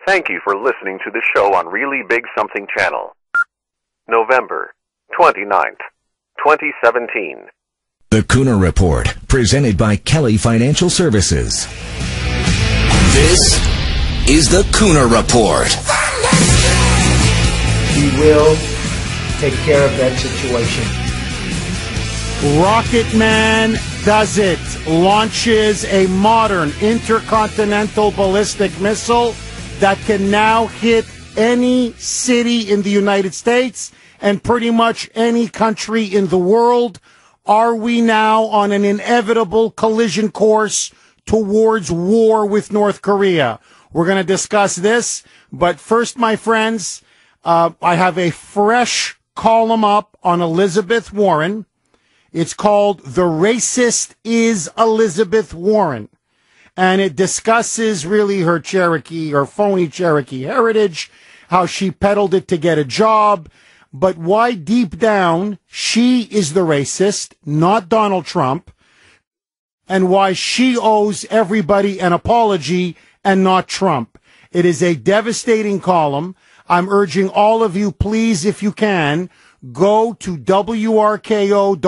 Thank you for listening to the show on Really Big Something Channel. November 29th, 2017. The Kuhner Report, presented by Kelly Financial Services. This is the Kuhner Report. He will take care of that situation. Rocket Man does it. Launches a modern intercontinental ballistic missile that can now hit any city in the United States and pretty much any country in the world. Are we now on an inevitable collision course towards war with North Korea? We're going to discuss this, but first, my friends, I have a fresh column up on Elizabeth Warren. It's called "The Racist is Elizabeth Warren." And it discusses really her Cherokee or phony Cherokee heritage, how she peddled it to get a job, but why deep down she is the racist, not Donald Trump, and why she owes everybody an apology and not Trump. It is a devastating column. I'm urging all of you, please, if you can, go to WRKO.com.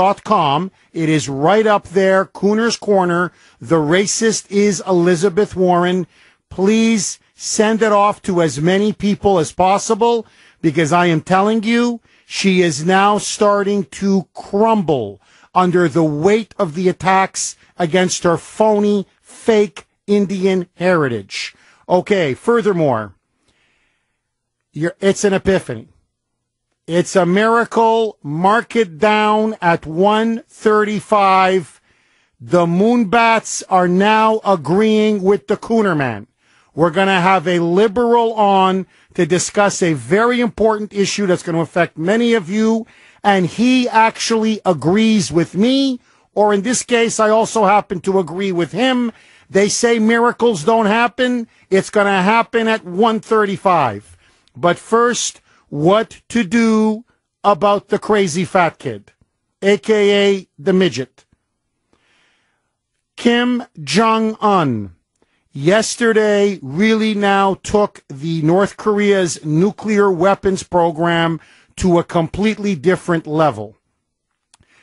It is right up there, Kuhner's Corner. The Racist is Elizabeth Warren. Please send it off to as many people as possible, because I am telling you, she is now starting to crumble under the weight of the attacks against her phony, fake Indian heritage. Okay, furthermore, it's an epiphany. It's a miracle. Mark it down at 135. The Moonbats are now agreeing with the Kuhner man. We're going to have a liberal on to discuss a very important issue that's going to affect many of you, and he actually agrees with me, or in this case, I also happen to agree with him. They say miracles don't happen. It's going to happen at 135. But first, what to do about the crazy fat kid, a.k.a. the midget. Kim Jong-un yesterday really now took the North Korea's nuclear weapons program to a completely different level,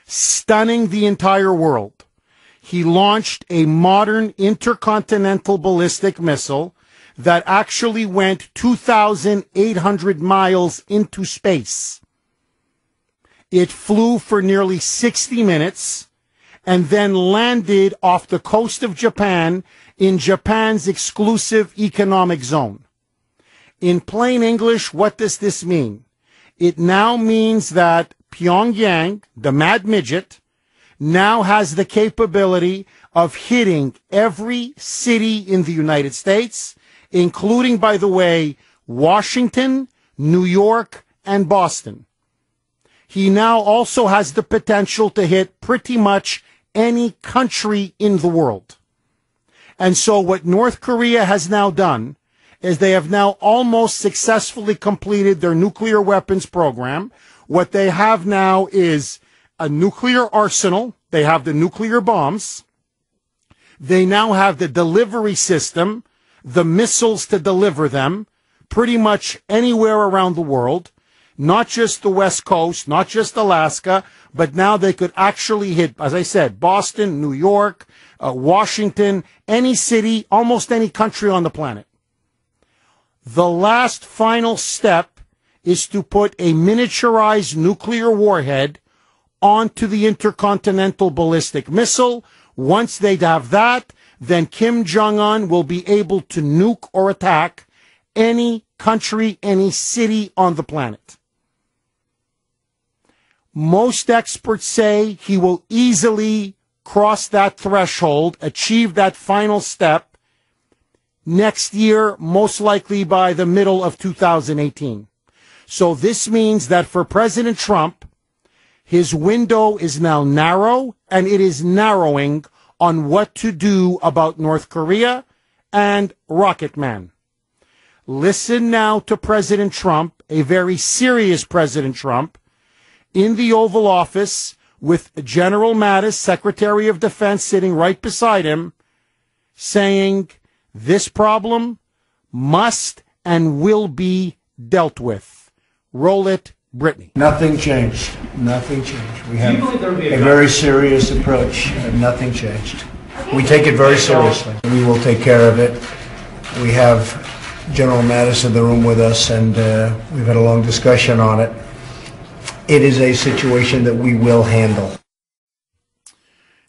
stunning the entire world. He launched a modern intercontinental ballistic missile that actually went 2,800 miles into space. It flew for nearly 60 minutes and then landed off the coast of Japan in Japan's exclusive economic zone. In plain English, what does this mean? It now means that Pyongyang, the mad midget, now has the capability of hitting every city in the United States, including, by the way, Washington, New York, and Boston. He now also has the potential to hit pretty much any country in the world. And so what North Korea has now done is they have now almost successfully completed their nuclear weapons program. What they have now is a nuclear arsenal. They have the nuclear bombs. They now have the delivery system, the missiles to deliver them pretty much anywhere around the world, not just the West Coast, not just Alaska, but now they could actually hit, as I said, Boston, New York, Washington, any city, almost any country on the planet. The last final step is to put a miniaturized nuclear warhead onto the intercontinental ballistic missile. Once they have that, then Kim Jong-un will be able to nuke or attack any country, any city on the planet. Most experts say he will easily cross that threshold, achieve that final step next year, most likely by the middle of 2018. So this means that for President Trump, his window is now narrow, and it is narrowing on what to do about North Korea and Rocket Man. Listen now to President Trump, a very serious President Trump, in the Oval Office with General Mattis, Secretary of Defense, sitting right beside him, saying this problem must and will be dealt with. Roll it, Brittany. Nothing changed. Nothing changed. We have a very serious approach, and nothing changed. We take it very seriously. We will take care of it. We have General Mattis in the room with us, and we've had a long discussion on it. It is a situation that we will handle.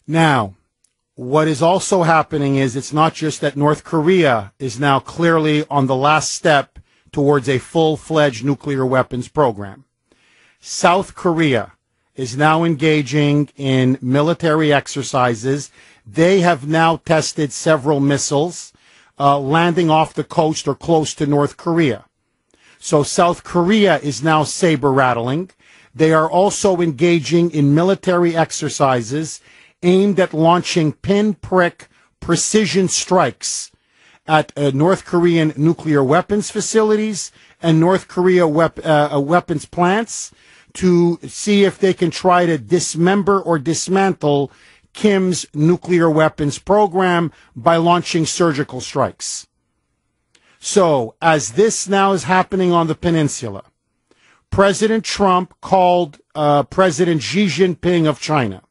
Now, what is also happening is it's not just that North Korea is now clearly on the last step towards a full-fledged nuclear weapons program. South Korea is now engaging in military exercises. They have now tested several missiles landing off the coast or close to North Korea. So South Korea is now saber-rattling. They are also engaging in military exercises aimed at launching pinprick precision strikes at North Korean nuclear weapons facilities and North Korea weapons plants to see if they can try to dismember or dismantle Kim's nuclear weapons program by launching surgical strikes. So, as this now is happening on the peninsula, President Trump called President Xi Jinping of China.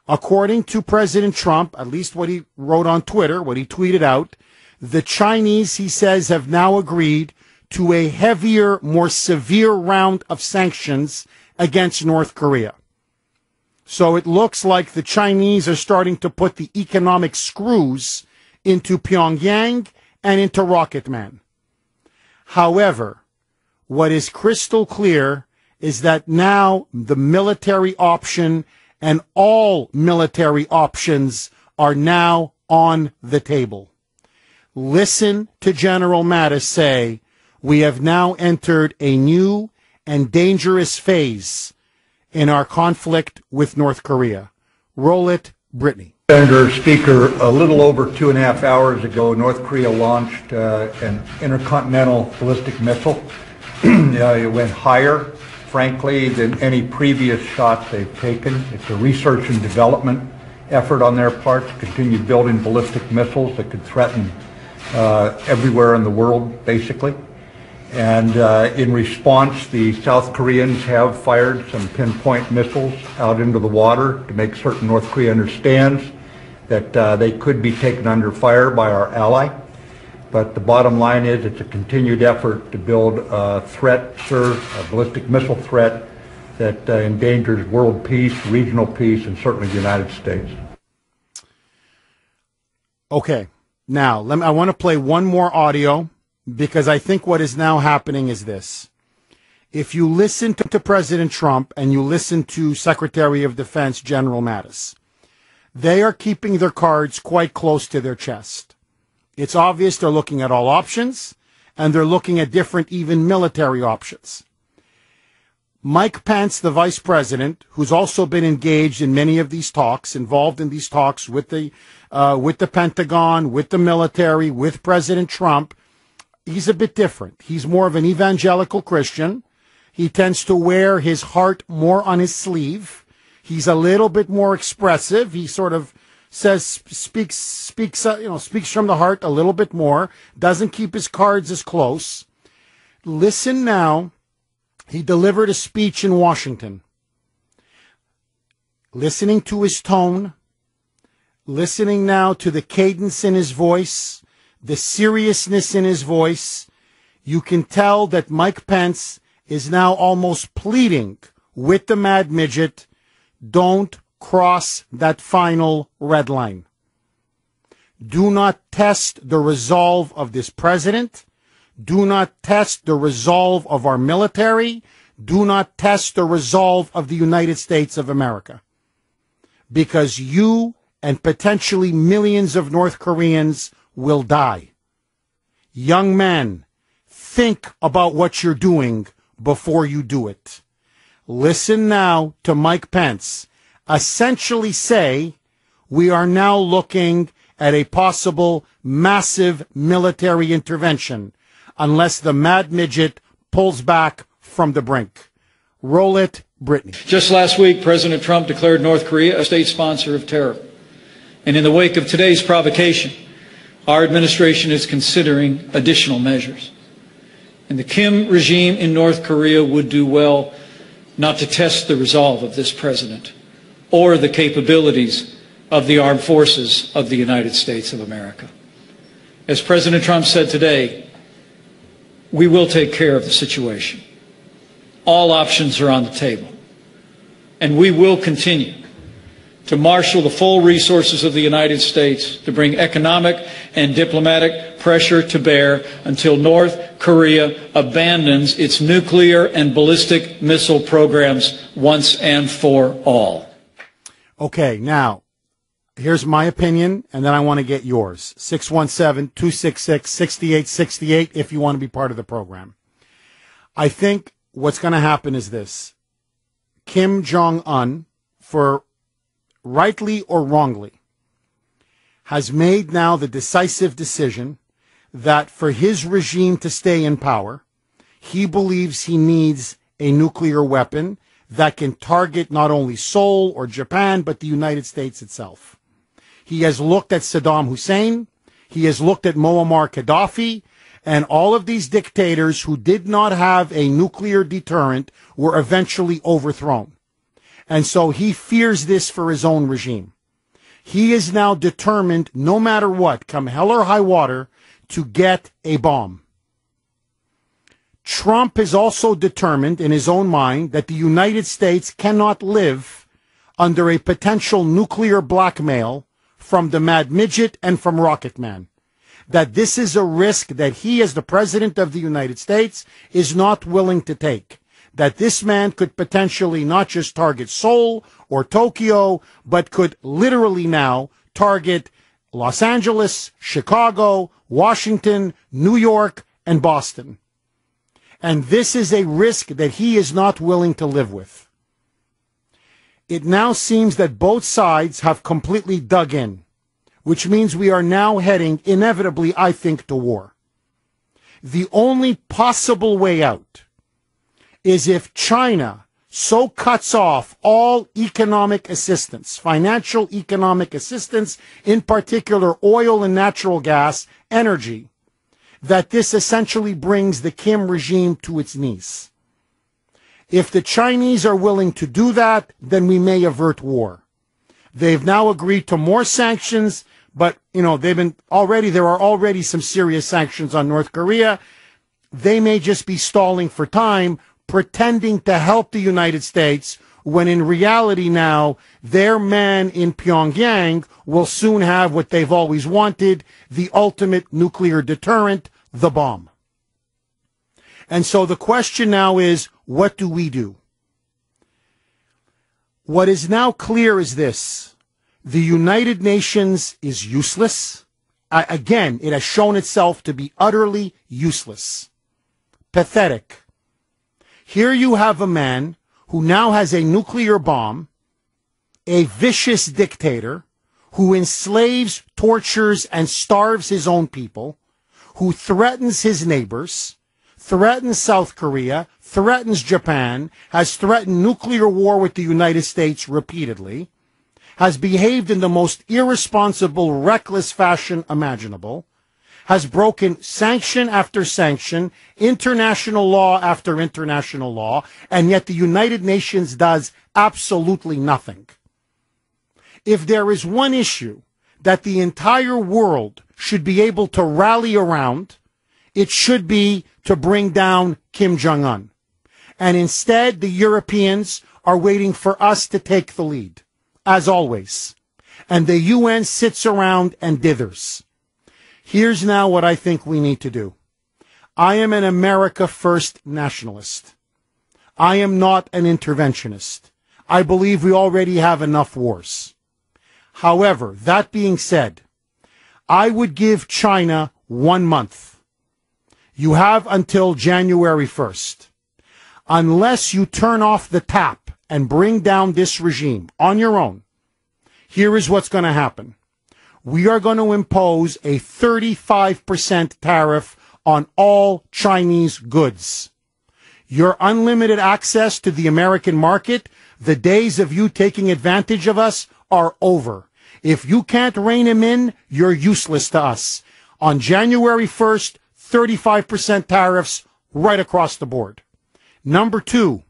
According to President Trump, at least what he wrote on Twitter, what he tweeted out, the Chinese, he says, have now agreed to a heavier, more severe round of sanctions against North Korea. So it looks like the Chinese are starting to put the economic screws into Pyongyang and into Rocket Man. However, what is crystal clear is that now the military option and all military options are now on the table. Listen to General Mattis say, we have now entered a new and dangerous phase in our conflict with North Korea. Roll it, Brittany. Senator Speaker, a little over 2.5 hours ago, North Korea launched an intercontinental ballistic missile. It went higher, frankly, than any previous shot they've taken. It's a research and development effort on their part to continue building ballistic missiles that could threaten everywhere in the world, basically. And in response, the South Koreans have fired some pinpoint missiles out into the water to make certain North Korea understands that they could be taken under fire by our ally. But the bottom line is it's a continued effort to build a threat, a ballistic missile threat that endangers world peace, regional peace, and certainly the United States. Okay. Now, I want to play one more audio because I think what is now happening is this. If you listen to President Trump and you listen to Secretary of Defense General Mattis, they are keeping their cards quite close to their chest. It's obvious they're looking at all options, and they're looking at different, even military options. Mike Pence, the vice president, who's also been engaged in many of these talks, involved in these talks with the Pentagon, with the military, with President Trump, he's a bit different. He's more of an evangelical Christian. He tends to wear his heart more on his sleeve. He's a little bit more expressive. He sort of speaks from the heart a little bit more, doesn't keep his cards as close. Listen now. He delivered a speech in Washington. Listening to his tone, listening now to the cadence in his voice, the seriousness in his voice, you can tell that Mike Pence is now almost pleading with the mad midget, don't cross that final red line. Do not test the resolve of this president. Do not test the resolve of our military. Do not test the resolve of the United States of America. Because you and potentially millions of North Koreans will die. Young men, think about what you're doing before you do it. Listen now to Mike Pence essentially say we are now looking at a possible massive military intervention unless the mad midget pulls back from the brink. Roll it, Brittany. Just last week, President Trump declared North Korea a state sponsor of terror. And in the wake of today's provocation, our administration is considering additional measures. And the Kim regime in North Korea would do well not to test the resolve of this president or the capabilities of the armed forces of the United States of America. As President Trump said today, we will take care of the situation. All options are on the table. And we will continue to marshal the full resources of the United States to bring economic and diplomatic pressure to bear until North Korea abandons its nuclear and ballistic missile programs once and for all. Okay, now, here's my opinion, and then I want to get yours. 617-266-6868 if you want to be part of the program. I think what's going to happen is this. Kim Jong-un, for rightly or wrongly, has made now the decisive decision that for his regime to stay in power, he believes he needs a nuclear weapon that can target not only Seoul or Japan, but the United States itself. He has looked at Saddam Hussein, he has looked at Muammar Gaddafi, and all of these dictators who did not have a nuclear deterrent were eventually overthrown. And so he fears this for his own regime. He is now determined, no matter what, come hell or high water, to get a bomb. Trump is also determined in his own mind that the United States cannot live under a potential nuclear blackmail from the Mad Midget and from Rocket Man. That this is a risk that he, as the President of the United States, is not willing to take. That this man could potentially not just target Seoul or Tokyo, but could literally now target Los Angeles, Chicago, Washington, New York, and Boston. And this is a risk that he is not willing to live with. It now seems that both sides have completely dug in, which means we are now heading, inevitably, I think, to war. The only possible way out is if China so cuts off all economic assistance, financial economic assistance, in particular oil and natural gas, energy, that this essentially brings the Kim regime to its knees. If the Chinese are willing to do that, then we may avert war. They've now agreed to more sanctions, but, there are already some serious sanctions on North Korea. They may just be stalling for time, pretending to help the United States, when in reality now, their man in Pyongyang will soon have what they've always wanted, the ultimate nuclear deterrent, the bomb. And so the question now is, what do we do? What is now clear is this. The United Nations is useless. Again, it has shown itself to be utterly useless. Pathetic. Here you have a man who now has a nuclear bomb, a vicious dictator who enslaves, tortures, and starves his own people, who threatens his neighbors, threatens South Korea, threatens Japan, has threatened nuclear war with the United States repeatedly, has behaved in the most irresponsible, reckless fashion imaginable, has broken sanction after sanction, international law after international law, and yet the United Nations does absolutely nothing. If there is one issue that the entire world should be able to rally around, it should be to bring down Kim Jong-un. And instead, the Europeans are waiting for us to take the lead, as always. And the UN sits around and dithers. Here's now what I think we need to do. I am an America First nationalist. I am not an interventionist. I believe we already have enough wars. However, that being said, I would give China 1 month. You have until January 1st. Unless you turn off the tap and bring down this regime on your own, here is what's going to happen. We are going to impose a 35% tariff on all Chinese goods. Your unlimited access to the American market, the days of you taking advantage of us are over. If you can't rein him in, you're useless to us. On January 1st, 35% tariffs, right across the board. Number two,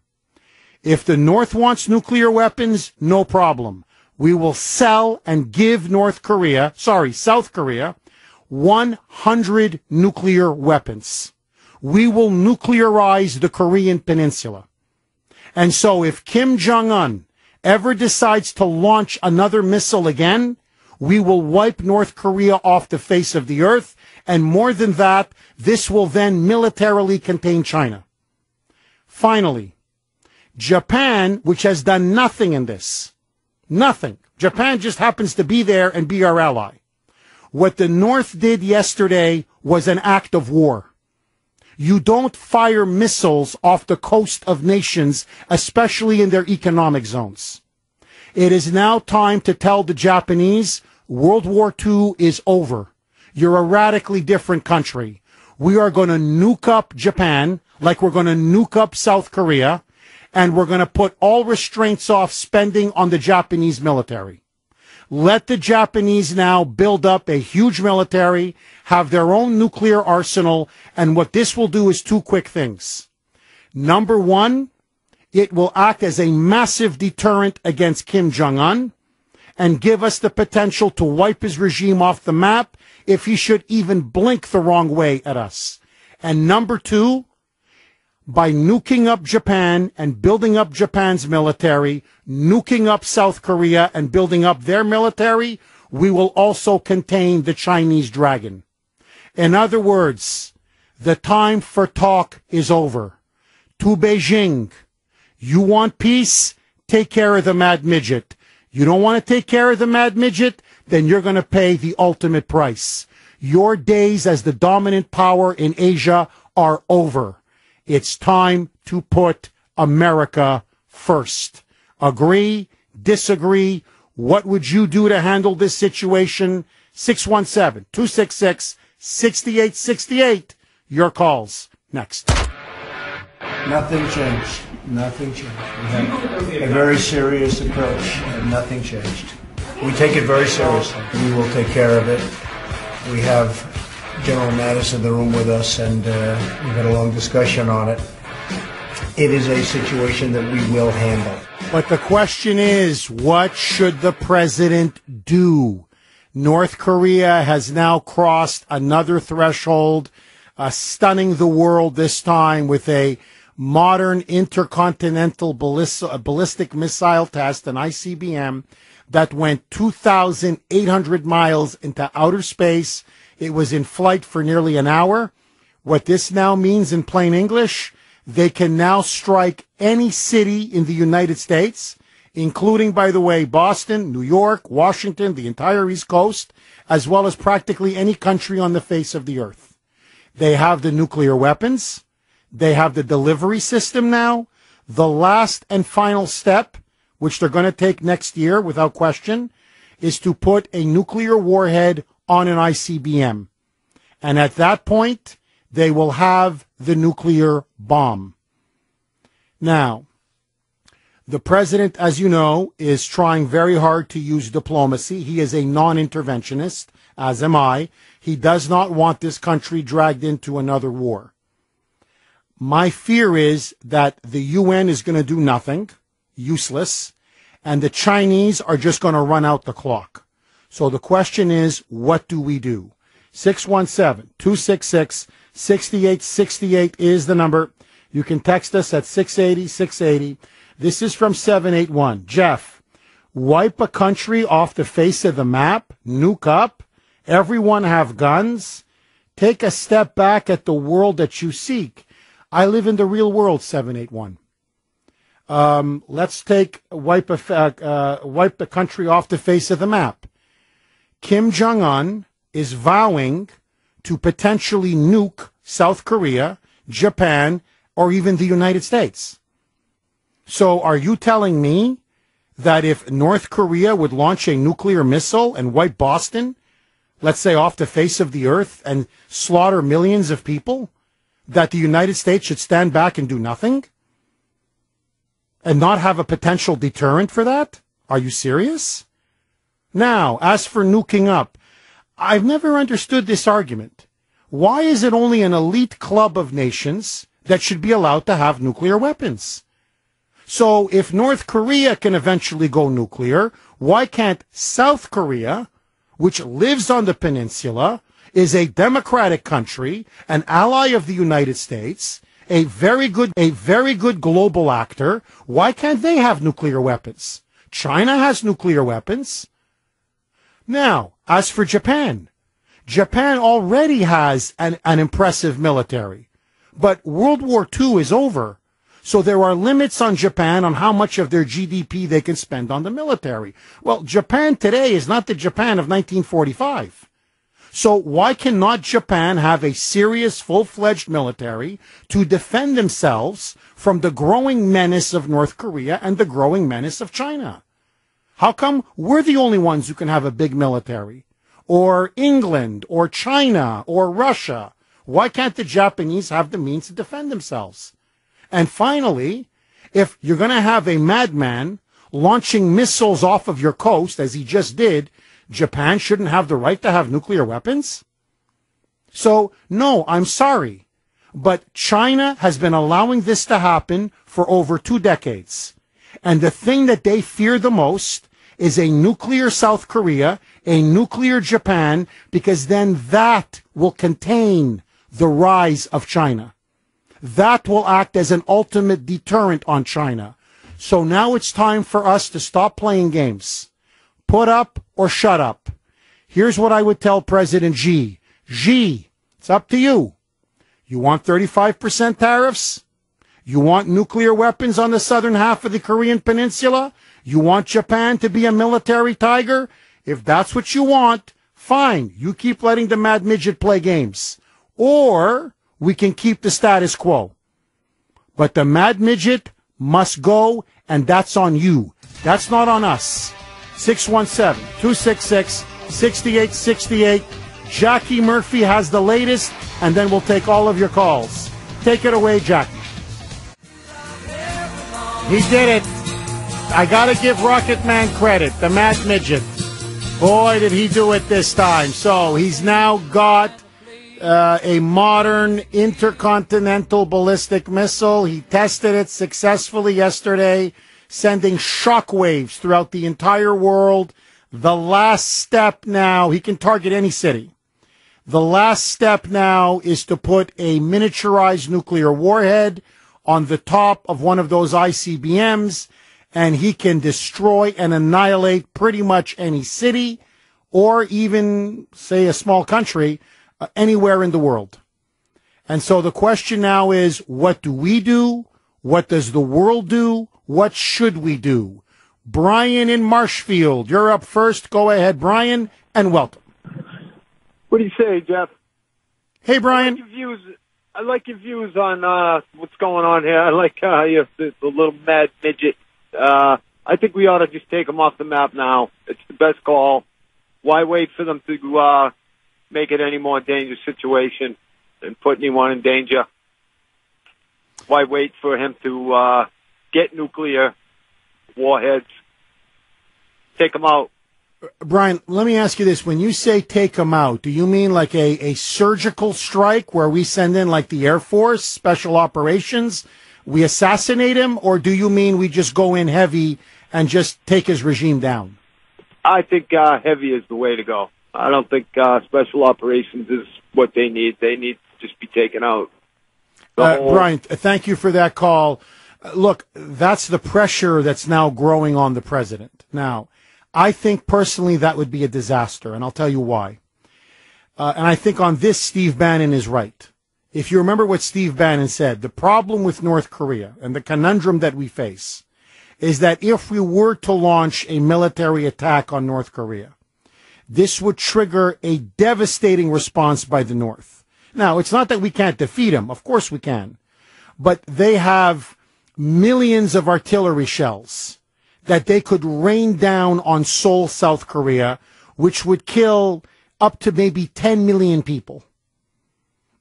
if the North wants nuclear weapons, no problem. We will sell and give South Korea, 100 nuclear weapons. We will nuclearize the Korean Peninsula. And so if Kim Jong-un ever decides to launch another missile again, we will wipe North Korea off the face of the earth. And more than that, this will then militarily contain China. Finally, Japan, which has done nothing in this, nothing. Japan just happens to be there and be our ally. What the North did yesterday was an act of war. You don't fire missiles off the coast of nations, especially in their economic zones. It is now time to tell the Japanese, World War II is over. You're a radically different country. We are going to nuke up Japan like we're going to nuke up South Korea, and we're going to put all restraints off spending on the Japanese military. Let the Japanese now build up a huge military, have their own nuclear arsenal, and what this will do is two quick things. Number one, it will act as a massive deterrent against Kim Jong-un and give us the potential to wipe his regime off the map if he should even blink the wrong way at us. And number two, by nuking up Japan and building up Japan's military, nuking up South Korea and building up their military, we will also contain the Chinese dragon. In other words, the time for talk is over. To Beijing, you want peace? Take care of the mad midget. You don't want to take care of the mad midget? Then you're going to pay the ultimate price. Your days as the dominant power in Asia are over. It's time to put America first. Agree? Disagree? What would you do to handle this situation? 617-266-6868. Your calls next. Nothing changed. Nothing changed. We have a very serious approach, and nothing changed. We take it very seriously. We will take care of it. We have General Mattis in the room with us, and we've had a long discussion on it. It is a situation that we will handle. But the question is, what should the president do? North Korea has now crossed another threshold, stunning the world this time with a modern intercontinental ballistic missile test, an ICBM, that went 2,800 miles into outer space. It was in flight for nearly an hour. What this now means in plain English, they can now strike any city in the United States, including, by the way, Boston, New York, Washington, the entire East Coast, as well as practically any country on the face of the earth. They have the nuclear weapons. They have the delivery system now. The last and final step, which they're going to take next year without question, is to put a nuclear warhead on an ICBM. And at that point, they will have the nuclear bomb. Now, the president, as you know, is trying very hard to use diplomacy. He is a non-interventionist, as am I. He does not want this country dragged into another war. My fear is that the UN is going to do nothing, useless, and the Chinese are just going to run out the clock. So the question is, what do we do? 617-266-6868 is the number. You can text us at 680-680. This is from 781. Jeff, wipe a country off the face of the map, nuke up, everyone have guns, take a step back at the world that you seek. I live in the real world, 781. Let's wipe the country off the face of the map. Kim Jong-un is vowing to potentially nuke South Korea, Japan, or even the United States. So are you telling me that if North Korea would launch a nuclear missile and wipe Boston, let's say off the face of the earth, and slaughter millions of people, that the United States should stand back and do nothing? And not have a potential deterrent for that? Are you serious? Now, as for nuking up, I've never understood this argument. Why is it only an elite club of nations that should be allowed to have nuclear weapons. So if North Korea can eventually go nuclear, why can't South Korea, which lives on the peninsula, is a democratic country, an ally of the United States, a very good global actor, why can't they have nuclear weapons? China has nuclear weapons. Now, as for Japan, Japan already has an impressive military, but World War II is over. So there are limits on Japan on how much of their GDP they can spend on the military. Well, Japan today is not the Japan of 1945. So why cannot Japan have a serious, full-fledged military to defend themselves from the growing menace of North Korea and the growing menace of China? How come we're the only ones who can have a big military? Or England, or China, or Russia? Why can't the Japanese have the means to defend themselves? And finally, if you're going to have a madman launching missiles off of your coast, as he just did, Japan shouldn't have the right to have nuclear weapons? So, no, I'm sorry, but China has been allowing this to happen for over 2 decades. And the thing that they fear the most is a nuclear South Korea, a nuclear Japan, because then that will contain the rise of China. That will act as an ultimate deterrent on China. So now it's time for us to stop playing games. Put up or shut up. Here's what I would tell President Xi. Xi, it's up to you. You want 35% tariffs? You want nuclear weapons on the southern half of the Korean peninsula? You want Japan to be a military tiger? If that's what you want, fine. You keep letting the mad midget play games. Or we can keep the status quo. But the mad midget must go, and that's on you. That's not on us. 617-266-6868. Jackie Murphy has the latest, and then we'll take all of your calls. Take it away, Jackie. He did it. I got to give Rocket Man credit, the mad midget. Boy, did he do it this time. So he's now got a modern intercontinental ballistic missile. He tested it successfully yesterday, sending shockwaves throughout the entire world. The last step now, he can target any city. The last step now is to put a miniaturized nuclear warhead on the top of one of those ICBMs, and he can destroy and annihilate pretty much any city or even, say, a small country anywhere in the world. And so the question now is, what do we do? What does the world do? What should we do? Brian in Marshfield, you're up first. Go ahead, Brian, and welcome. What do you say, Jeff? Hey, Brian. I like your views on what's going on here. I like the little mad midget. I think we ought to just take them off the map now. It's the best call. Why wait for them to make it any more dangerous situation and put anyone in danger? Why wait for him to get nuclear warheads? Take them out. Brian, let me ask you this. When you say take them out, do you mean like a surgical strike where we send in like the Air Force, special operations, we assassinate him, or do you mean we just go in heavy and just take his regime down? I think heavy is the way to go. I don't think special operations is what they need. They need to just be taken out. Brian, thank you for that call. Look, that's the pressure that's now growing on the president. Now, I think personally that would be a disaster, and I'll tell you why. And I think on this, Steve Bannon is right. If you remember what Steve Bannon said, the problem with North Korea and the conundrum that we face is that if we were to launch a military attack on North Korea, this would trigger a devastating response by the North. Now, it's not that we can't defeat them. Of course we can. But they have millions of artillery shells that they could rain down on Seoul, South Korea, which would kill up to maybe 10 million people.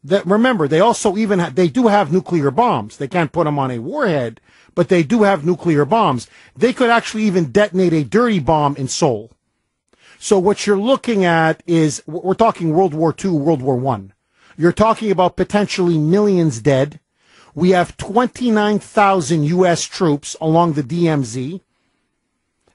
Remember, they also they do have nuclear bombs. They can't put them on a warhead, but they do have nuclear bombs. They could actually even detonate a dirty bomb in Seoul. So what you're looking at is, we're talking World War II, World War I. You're talking about potentially millions dead. We have 29,000 U.S. troops along the DMZ.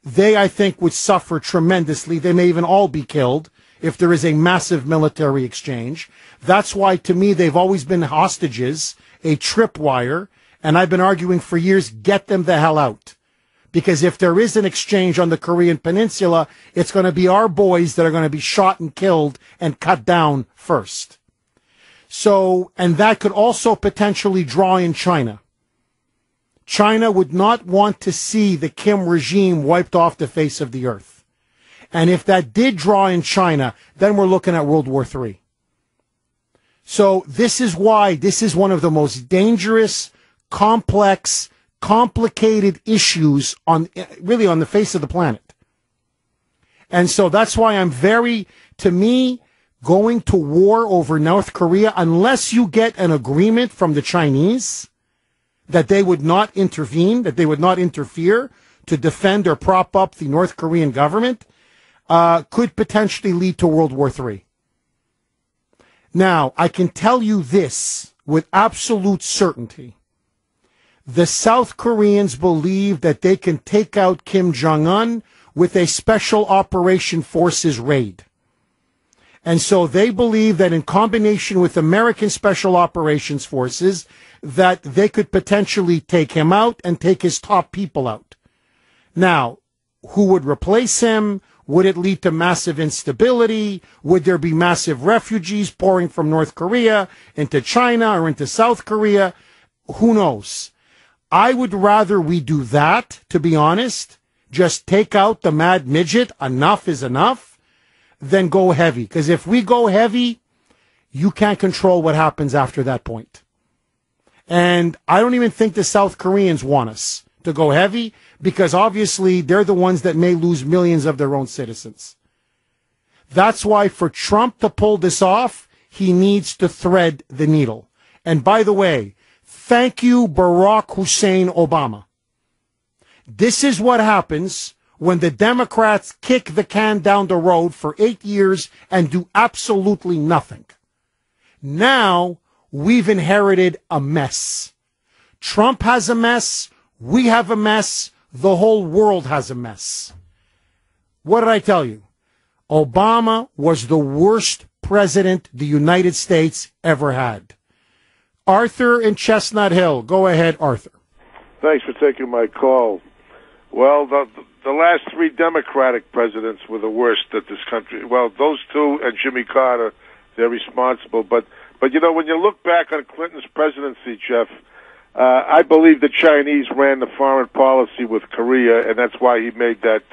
They, I think, would suffer tremendously. They may even all be killed if there is a massive military exchange. That's why, to me, they've always been hostages, a tripwire, and I've been arguing for years, get them the hell out. Because if there is an exchange on the Korean Peninsula, it's going to be our boys that are going to be shot and killed and cut down first. So, and that could also potentially draw in China. China would not want to see the Kim regime wiped off the face of the earth. And if that did draw in China, then we're looking at World War III. So this is why this is one of the most dangerous, complex, complicated issues on really on the face of the planet. And so that's why I'm to me, going to war over North Korea, unless you get an agreement from the Chinese that they would not intervene, that they would not interfere to defend or prop up the North Korean government, could potentially lead to World War III. Now, I can tell you this with absolute certainty. The South Koreans believe that they can take out Kim Jong-un with a special operation forces raid. And so they believe that in combination with American special operations forces, that they could potentially take him out and take his top people out. Now, who would replace him? Would it lead to massive instability? Would there be massive refugees pouring from North Korea into China or into South Korea? Who knows? I would rather we do that, to be honest, just take out the mad midget, enough is enough, than go heavy. Because if we go heavy, you can't control what happens after that point. And I don't even think the South Koreans want us to go heavy, because obviously they're the ones that may lose millions of their own citizens. That's why for Trump to pull this off, he needs to thread the needle. And by the way, thank you, Barack Hussein Obama. This is what happens when the Democrats kick the can down the road for 8 years and do absolutely nothing. Now, we've inherited a mess. Trump has a mess. We have a mess. The whole world has a mess. What did I tell you? Obama was the worst president the United States ever had. Arthur in Chestnut Hill. Go ahead, Arthur. Thanks for taking my call. Well, the last three Democratic presidents were the worst that this country. Well, those two and Jimmy Carter, they're responsible. But you know, when you look back on Clinton's presidency, Jeff, I believe the Chinese ran the foreign policy with Korea, and that's why he made that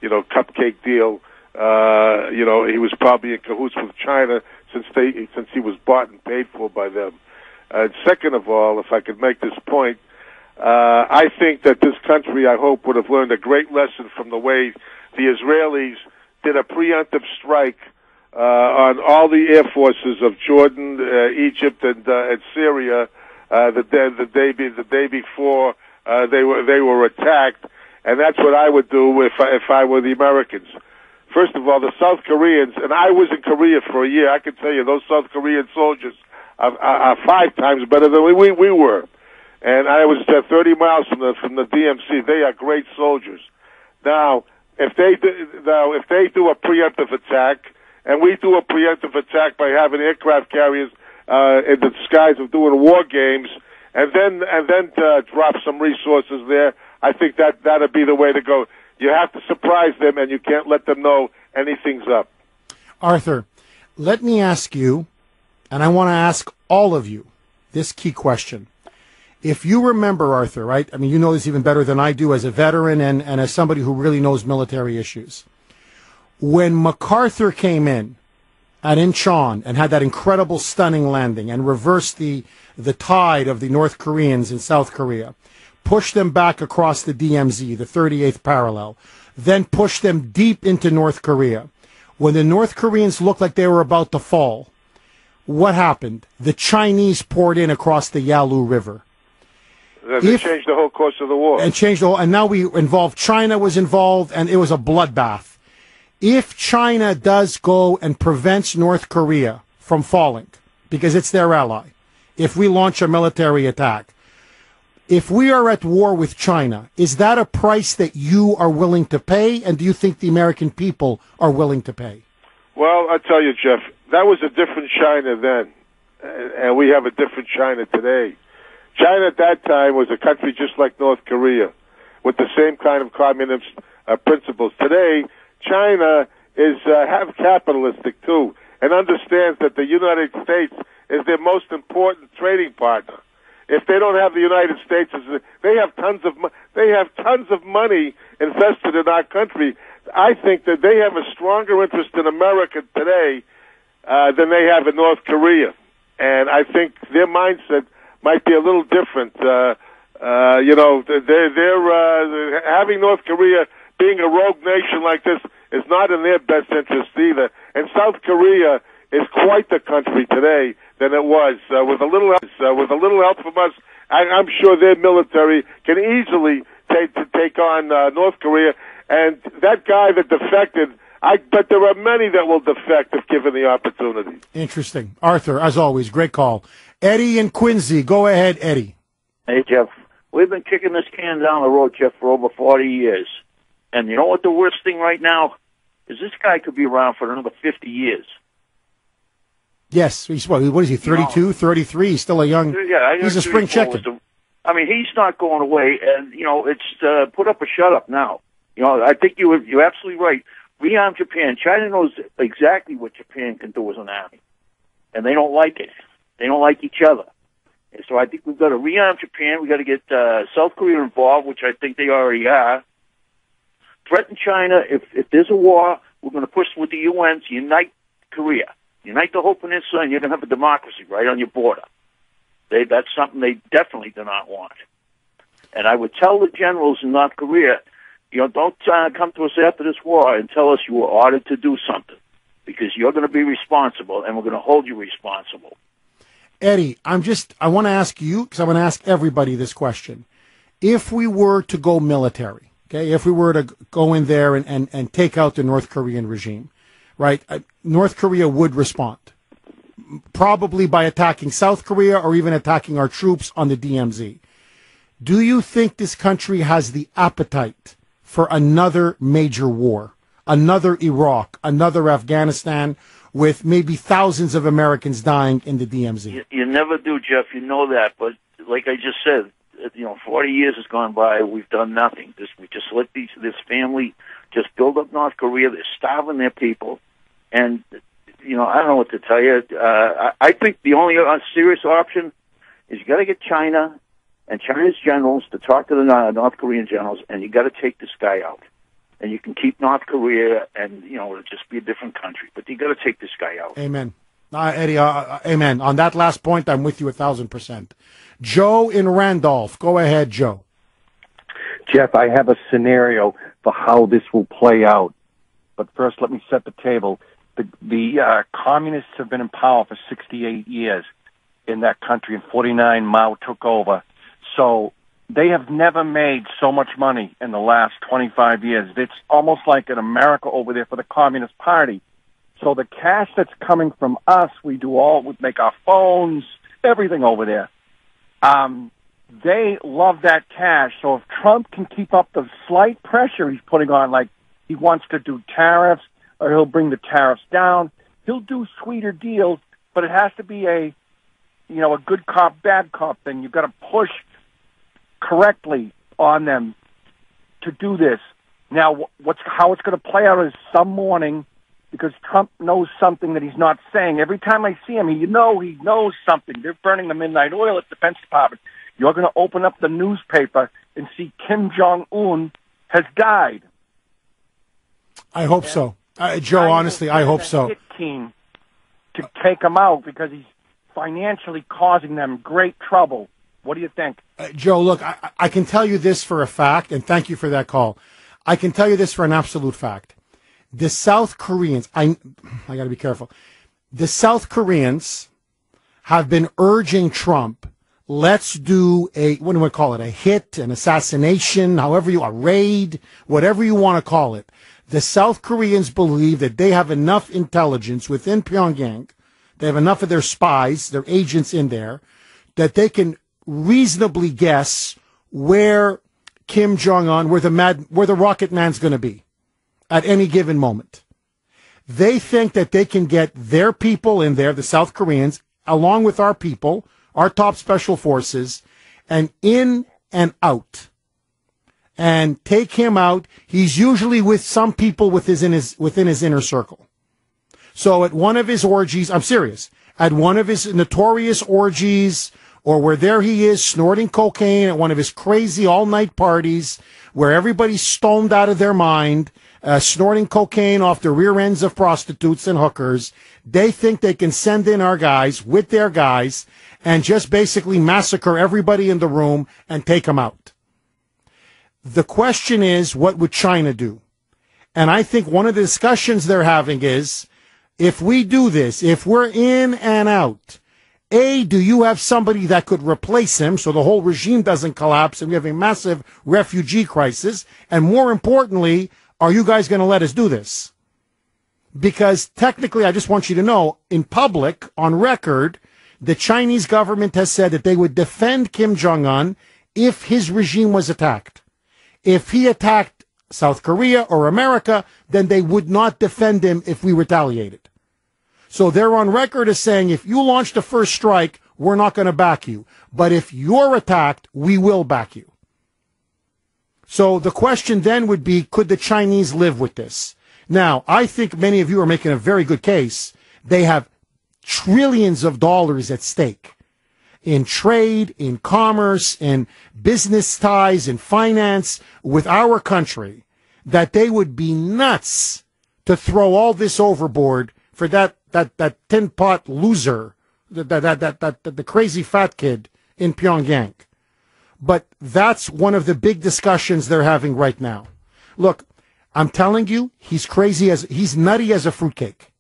cupcake deal. He was probably in cahoots with China since he was bought and paid for by them. And second of all, if I could make this point, I think that this country, I hope, would have learned a great lesson from the way the Israelis did a preemptive strike on all the air forces of Jordan, Egypt, and Syria the day before they were attacked, and that's what I would do if I were the Americans. First of all, the South Koreans, and I was in Korea for a year. I can tell you those South Korean soldiers are 5 times better than we were. And I was 30 miles from the DMC. They are great soldiers. Now, if they do a preemptive attack, and we do a preemptive attack by having aircraft carriers in the skies of doing war games, and then drop some resources there, I think that'd be the way to go. You have to surprise them, and you can't let them know anything's up. Arthur, let me ask you, and I want to ask all of you this key question. If you remember, Arthur, right? I mean, you know this even better than I do as a veteran and as somebody who really knows military issues. When MacArthur came in at Incheon and had that incredible, stunning landing and reversed the tide of the North Koreans in South Korea, pushed them back across the DMZ, the 38th parallel, then pushed them deep into North Korea. When the North Koreans looked like they were about to fall, what happened? The Chinese poured in across the Yalu River. They changed the whole course of the war. And now China was involved, and it was a bloodbath. If China does go and prevents North Korea from falling, because it's their ally, if we launch a military attack. If we are at war with China, is that a price that you are willing to pay, and do you think the American people are willing to pay? Well, I tell you, Jeff, that was a different China then, and we have a different China today. China at that time was a country just like North Korea, with the same kind of communist principles. Today, China is half capitalistic too, and understands that the United States is their most important trading partner. If they don't have the United States, they have tons of money invested in our country. I think that they have a stronger interest in America today than they have in North Korea, and I think their mindset might be a little different. They're having North Korea being a rogue nation like this is not in their best interest either. And South Korea is quite the country today than it was. With a little help from us, I'm sure their military can easily take on North Korea. And that guy that defected, I bet there are many that will defect if given the opportunity. Interesting. Arthur, as always, great call. Eddie and Quincy. Go ahead, Eddie. Hey, Jeff. We've been kicking this can down the road, Jeff, for over 40 years. And you know what the worst thing right now is? This guy could be around for another 50 years. Yes. What is he, 32, 33? He's still a young... Yeah, he's a spring chicken. I mean, he's not going away. And, it's put up or shut up now. I think you're absolutely right. Rearm Japan. China knows exactly what Japan can do as an army. And they don't like it. They don't like each other. And so I think we've got to rearm Japan. We've got to get South Korea involved, which I think they already are. Threaten China. If there's a war, we're going to push with the UN to unite Korea. Unite the whole peninsula, and you're going to have a democracy right on your border. That's something they definitely do not want. And I would tell the generals in North Korea, don't come to us after this war and tell us you were ordered to do something, because you're going to be responsible, and we're going to hold you responsible. Eddie, I want to ask you, because I'm going to ask everybody this question. If we were to go military, okay, if we were to go in there and take out the North Korean regime, right, North Korea would respond, probably by attacking South Korea or even attacking our troops on the DMZ. Do you think this country has the appetite for another major war, another Iraq, another Afghanistan, with maybe thousands of Americans dying in the DMZ? You never do, Jeff. You know that. But like I just said, 40 years has gone by. We've done nothing. We just let this family just build up North Korea. They're starving their people. And, I don't know what to tell you. I think the only serious option is you got to get China and China's generals to talk to the North Korean generals, and you got to take this guy out. And you can keep North Korea, and it'll just be a different country. But you got to take this guy out. Amen, Eddie. Amen. On that last point, I'm with you 1,000%. Joe in Randolph, go ahead, Joe. Jeff, I have a scenario for how this will play out. But first, let me set the table. The communists have been in power for 68 years in that country. In 49, Mao took over. So they have never made so much money in the last 25 years. It's almost like in America over there for the Communist Party. So the cash that's coming from us, we make our phones, everything over there. They love that cash. So if Trump can keep up the slight pressure he's putting on, like he wants to do tariffs, or he'll bring the tariffs down, he'll do sweeter deals, but it has to be a good cop, bad cop thing. You've got to push correctly on them to do this. Now, how it's going to play out is some morning, because Trump knows something that he's not saying. Every time I see him, he knows something. They're burning the midnight oil at the Defense Department. You're going to open up the newspaper and see Kim Jong-un has died. I hope so. Joe, honestly, I hope so. Team to take him out because he's financially causing them great trouble. What do you think? Joe, look, I can tell you this for a fact, and thank you for that call. I can tell you this for an absolute fact. The South Koreans, I got to be careful. The South Koreans have been urging Trump, let's do a hit, an assassination, a raid, whatever you want to call it. The South Koreans believe that they have enough intelligence within Pyongyang, they have enough of their spies, their agents in there, that they can reasonably guess where Kim Jong-un, where the rocket man's going to be at any given moment. They think that they can get their people in there, the South Koreans, along with our people, our top special forces, and in and out, and take him out. He's usually with some people within his inner circle. So at one of his orgies, I'm serious, at one of his notorious orgies, or where there he is snorting cocaine at one of his crazy all-night parties where everybody's stoned out of their mind, snorting cocaine off the rear ends of prostitutes and hookers, they think they can send in our guys with their guys and just basically massacre everybody in the room and take them out. The question is, what would China do? And I think one of the discussions they're having is, if we do this, if we're in and out, A, do you have somebody that could replace him so the whole regime doesn't collapse and we have a massive refugee crisis? And more importantly, are you guys going to let us do this? Because technically, I just want you to know, in public, on record, the Chinese government has said that they would defend Kim Jong-un if his regime was attacked. If he attacked South Korea or America, then they would not defend him if we retaliated. So they're on record as saying, if you launch the first strike, we're not going to back you. But if you're attacked, we will back you. So the question then would be, could the Chinese live with this? Now, I think many of you are making a very good case. They have trillions of dollars at stake in trade, in commerce, in business ties, in finance with our country, that they would be nuts to throw all this overboard for that tin pot loser, the crazy fat kid in Pyongyang. But that's one of the big discussions they're having right now. Look, I'm telling you, he's nutty as a fruitcake.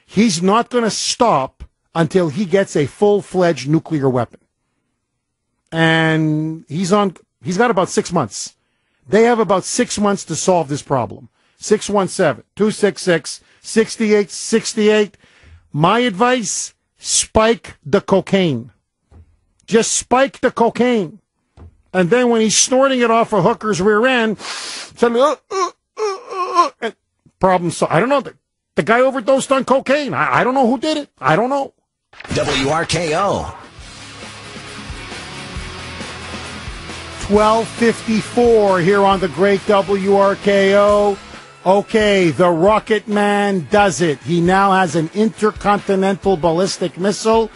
He's not going to stop until he gets a full-fledged nuclear weapon. And he's got about 6 months. They have about 6 months to solve this problem. 617-266-6868. My advice, spike the cocaine. Just spike the cocaine. And then when he's snorting it off a hooker's rear end, suddenly, problem solved. I don't know. The guy overdosed on cocaine. I don't know who did it. I don't know. WRKO. 12:54 here on the great WRKO. Okay, the Rocket Man does it. He now has an intercontinental ballistic missile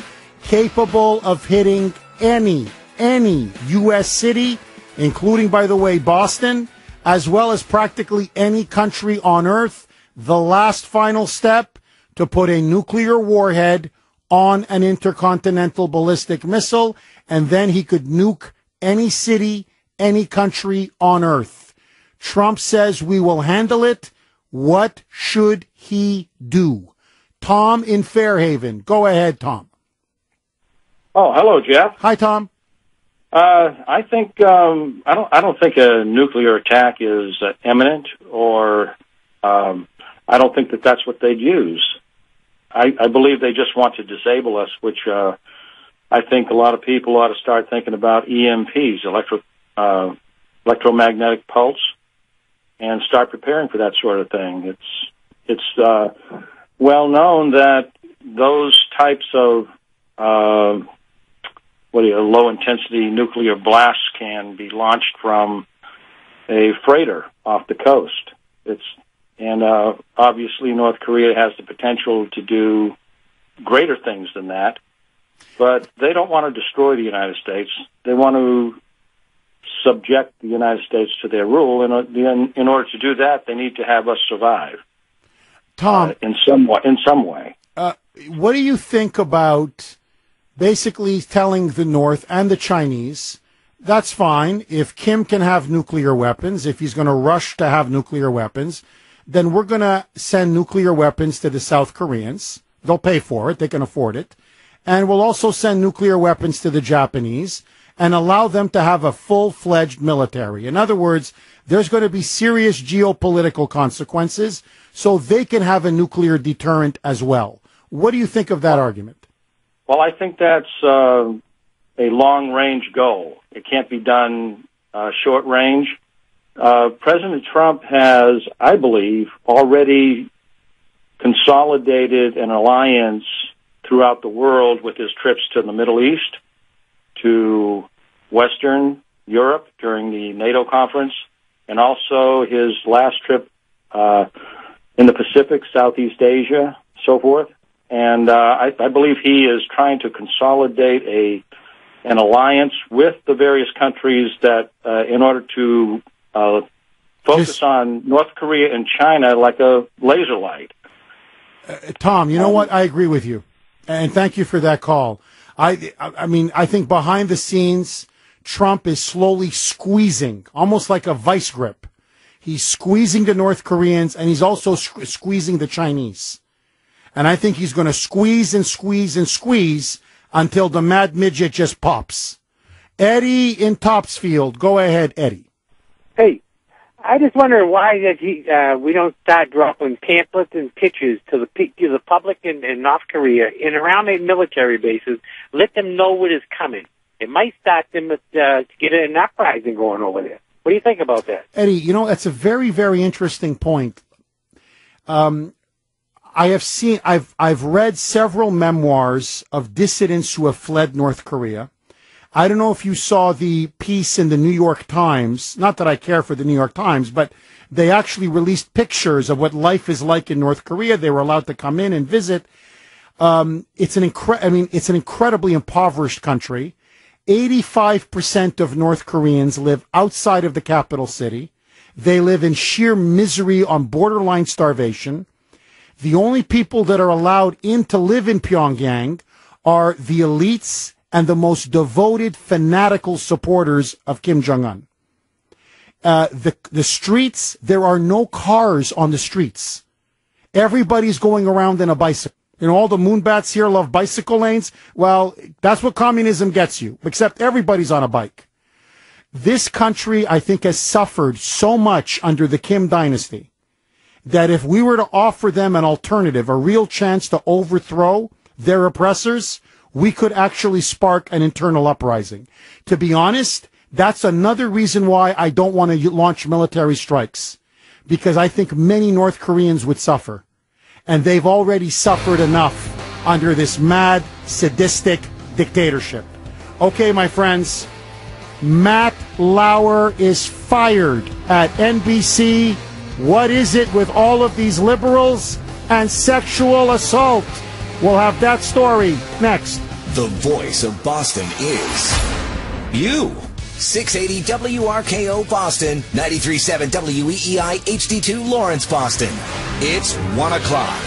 capable of hitting any U.S. city, including, by the way, Boston, as well as practically any country on Earth. The last final step to put a nuclear warhead on an intercontinental ballistic missile, and then he could nuke any city, any country on Earth. Trump says we will handle it. What should he do? Tom in Fairhaven. Go ahead, Tom. Oh, hello, Jeff. Hi, Tom. I think I don't think a nuclear attack is imminent, or I don't think that that's what they'd use. I believe they just want to disable us, which I think a lot of people ought to start thinking about EMPs, electromagnetic pulse, and start preparing for that sort of thing. It's well known that those types of low-intensity nuclear blasts can be launched from a freighter off the coast. Obviously North Korea has the potential to do greater things than that, but they don't want to destroy the United States. They want to subject the United States to their rule, and in order to do that, they need to have us survive. Tom, in some way. What do you think about basically telling the North and the Chinese, that's fine, if Kim can have nuclear weapons, if he's going to rush to have nuclear weapons, then we're going to send nuclear weapons to the South Koreans. They'll pay for it. They can afford it. And we'll also send nuclear weapons to the Japanese and allow them to have a full-fledged military. In other words, there's going to be serious geopolitical consequences, so they can have a nuclear deterrent as well. What do you think of that argument? Well, I think that's a long-range goal. It can't be done short range. President Trump has, I believe, already consolidated an alliance throughout the world with his trips to the Middle East, to Western Europe during the NATO conference, and also his last trip in the Pacific, Southeast Asia, so forth. And I believe he is trying to consolidate an alliance with the various countries that, in order to focus on North Korea and China like a laser light. Tom, you know what? I agree with you. And thank you for that call. I mean, I think behind the scenes, Trump is slowly squeezing, almost like a vice grip. He's squeezing the North Koreans, and he's also squeezing the Chinese. And I think he's going to squeeze and squeeze and squeeze until the mad midget just pops. Eddie in Topsfield. Go ahead, Eddie. Hey, I just wonder why that we don't start dropping pamphlets and pictures to the public in North Korea and around their military bases. Let them know what is coming. It might start them to get an uprising going over there. What do you think about that? Eddie, you know, that's a very, very interesting point. I've read several memoirs of dissidents who have fled North Korea. I don't know if you saw the piece in the New York Times. Not that I care for the New York Times, but they actually released pictures of what life is like in North Korea. They were allowed to come in and visit. It's an incredibly impoverished country. 85% of North Koreans live outside of the capital city. They live in sheer misery on borderline starvation. The only people that are allowed in to live in Pyongyang are the elites and the most devoted, fanatical supporters of Kim Jong-un. The streets, there are no cars on the streets. Everybody's going around in a bicycle. You know, all the moonbats here love bicycle lanes. Well, that's what communism gets you, except everybody's on a bike. This country, I think, has suffered so much under the Kim dynasty that if we were to offer them an alternative, a real chance to overthrow their oppressors, we could actually spark an internal uprising. To be honest, that's another reason why I don't want to launch military strikes, because I think many North Koreans would suffer. And they've already suffered enough under this mad, sadistic dictatorship. Okay, my friends, Matt Lauer is fired at NBC. What is it with all of these liberals and sexual assault? We'll have that story next. The voice of Boston is you. 680 WRKO Boston, 93.7 WEEI HD2 Lawrence, Boston. It's 1 o'clock.